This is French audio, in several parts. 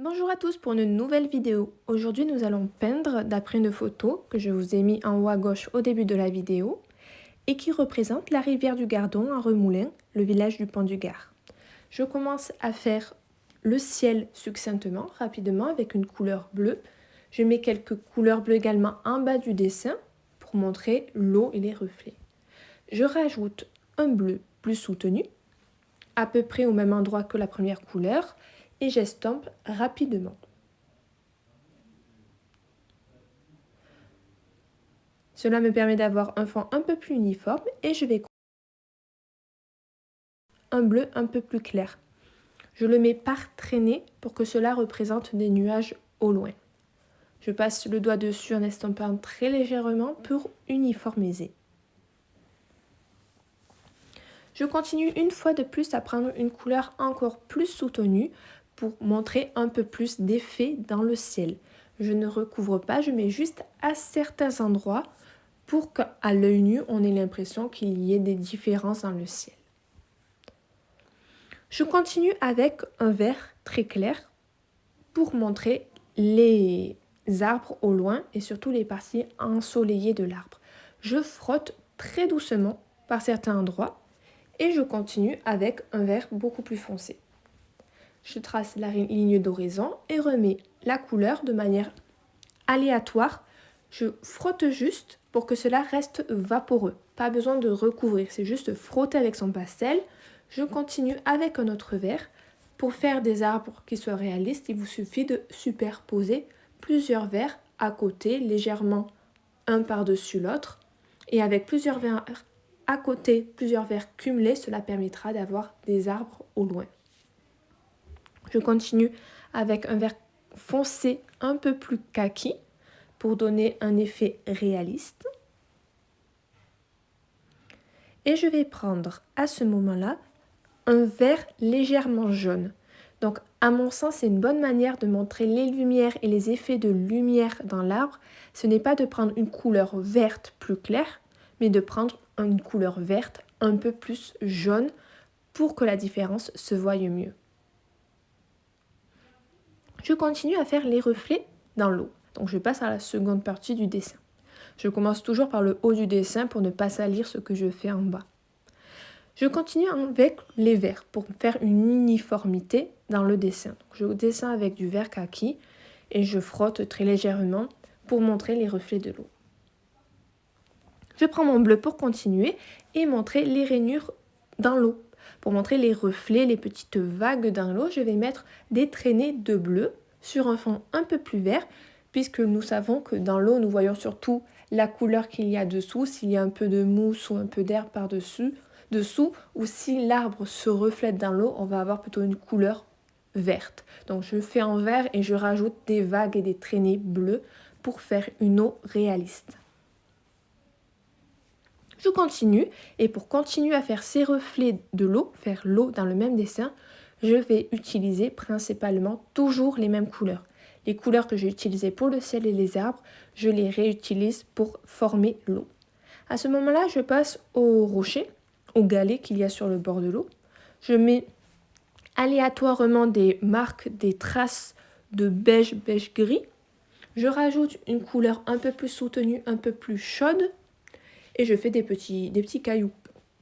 Bonjour à tous pour une nouvelle vidéo. Aujourd'hui nous allons peindre d'après une photo que je vous ai mis en haut à gauche au début de la vidéo et qui représente la rivière du Gardon à Remoulins, le village du Pont du Gard. Je commence à faire le ciel succinctement, rapidement avec une couleur bleue. Je mets quelques couleurs bleues également en bas du dessin pour montrer l'eau et les reflets. Je rajoute un bleu plus soutenu, à peu près au même endroit que la première couleur, et j'estompe rapidement. Cela me permet d'avoir un fond un peu plus uniforme et je vais un bleu un peu plus clair. Je le mets par traînée pour que cela représente des nuages au loin. Je passe le doigt dessus en estompant très légèrement pour uniformiser. Je continue une fois de plus à prendre une couleur encore plus soutenue pour montrer un peu plus d'effet dans le ciel. Je ne recouvre pas, je mets juste à certains endroits pour qu'à l'œil nu, on ait l'impression qu'il y ait des différences dans le ciel. Je continue avec un vert très clair pour montrer les arbres au loin et surtout les parties ensoleillées de l'arbre. Je frotte très doucement par certains endroits et je continue avec un vert beaucoup plus foncé. Je trace la ligne d'horizon et remets la couleur de manière aléatoire. Je frotte juste pour que cela reste vaporeux. Pas besoin de recouvrir, c'est juste frotter avec son pastel. Je continue avec un autre vert. Pour faire des arbres qui soient réalistes, il vous suffit de superposer plusieurs verts à côté, légèrement un par-dessus l'autre. Et avec plusieurs verts à côté, plusieurs verts cumulés, cela permettra d'avoir des arbres au loin. Je continue avec un vert foncé un peu plus kaki pour donner un effet réaliste. Et je vais prendre à ce moment-là un vert légèrement jaune. Donc à mon sens, c'est une bonne manière de montrer les lumières et les effets de lumière dans l'arbre. Ce n'est pas de prendre une couleur verte plus claire, mais de prendre une couleur verte un peu plus jaune pour que la différence se voie mieux. Je continue à faire les reflets dans l'eau. Donc je passe à la seconde partie du dessin. Je commence toujours par le haut du dessin pour ne pas salir ce que je fais en bas. Je continue avec les verts pour faire une uniformité dans le dessin. Donc je dessine avec du vert kaki et je frotte très légèrement pour montrer les reflets de l'eau. Je prends mon bleu pour continuer et montrer les rainures dans l'eau. Pour montrer les reflets, les petites vagues dans l'eau, je vais mettre des traînées de bleu sur un fond un peu plus vert, puisque nous savons que dans l'eau, nous voyons surtout la couleur qu'il y a dessous, s'il y a un peu de mousse ou un peu d'air par-dessous, ou si l'arbre se reflète dans l'eau, on va avoir plutôt une couleur verte. Donc je fais en vert et je rajoute des vagues et des traînées bleues pour faire une eau réaliste. Je continue et pour continuer à faire ces reflets de l'eau, faire l'eau dans le même dessin, je vais utiliser principalement toujours les mêmes couleurs. Les couleurs que j'ai utilisées pour le ciel et les arbres, je les réutilise pour former l'eau. À ce moment-là, je passe au rocher, au galet qu'il y a sur le bord de l'eau. Je mets aléatoirement des marques, des traces de beige gris. Je rajoute une couleur un peu plus soutenue, un peu plus chaude. Et je fais des petits cailloux.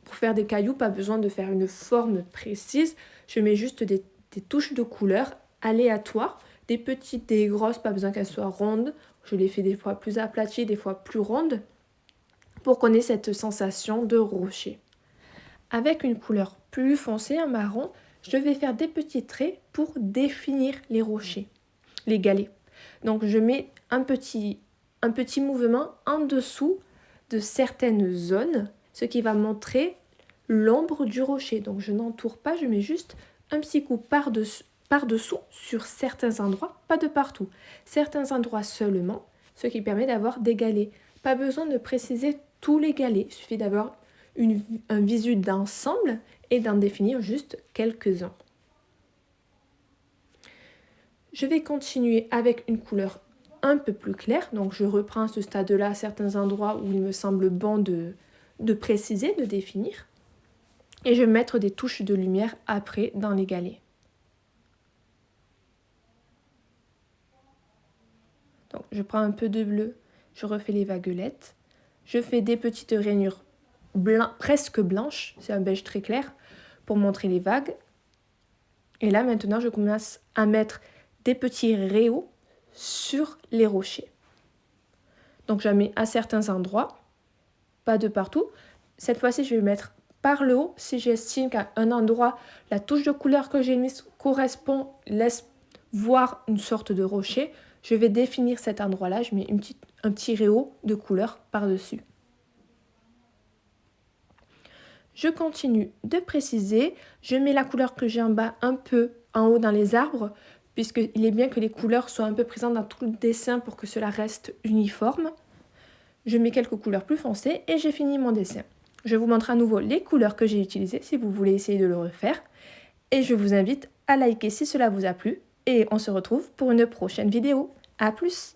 Pour faire des cailloux, pas besoin de faire une forme précise. Je mets juste des touches de couleur aléatoires. Des petites, des grosses, pas besoin qu'elles soient rondes. Je les fais des fois plus aplaties, des fois plus rondes. Pour qu'on ait cette sensation de rocher. Avec une couleur plus foncée, un marron, je vais faire des petits traits pour définir les rochers, les galets. Donc je mets un petit mouvement en dessous de certaines zones, ce qui va montrer l'ombre du rocher. Donc je n'entoure pas, je mets juste un petit coup par-dessous sur certains endroits, pas de partout. Certains endroits seulement, ce qui permet d'avoir des galets. Pas besoin de préciser tous les galets, il suffit d'avoir un visu d'ensemble et d'en définir juste quelques-uns. Je vais continuer avec une couleur un peu plus clair. Donc je reprends à ce stade-là certains endroits où il me semble bon de préciser, de définir. Et je vais mettre des touches de lumière après dans les galets. Donc je prends un peu de bleu, je refais les vaguelettes, je fais des petites rainures presque blanches, c'est un beige très clair, pour montrer les vagues. Et là maintenant je commence à mettre des petits rayons sur les rochers. Donc j'en mets à certains endroits, pas de partout. Cette fois-ci je vais mettre par le haut si j'estime qu'à un endroit la touche de couleur que j'ai mise correspond, laisse voir une sorte de rocher. Je vais définir cet endroit-là, je mets un petit rayon de couleur par-dessus. Je continue de préciser, je mets la couleur que j'ai en bas un peu en haut dans les arbres, puisqu'il est bien que les couleurs soient un peu présentes dans tout le dessin pour que cela reste uniforme. Je mets quelques couleurs plus foncées et j'ai fini mon dessin. Je vous montre à nouveau les couleurs que j'ai utilisées si vous voulez essayer de le refaire. Et je vous invite à liker si cela vous a plu. Et on se retrouve pour une prochaine vidéo. A plus!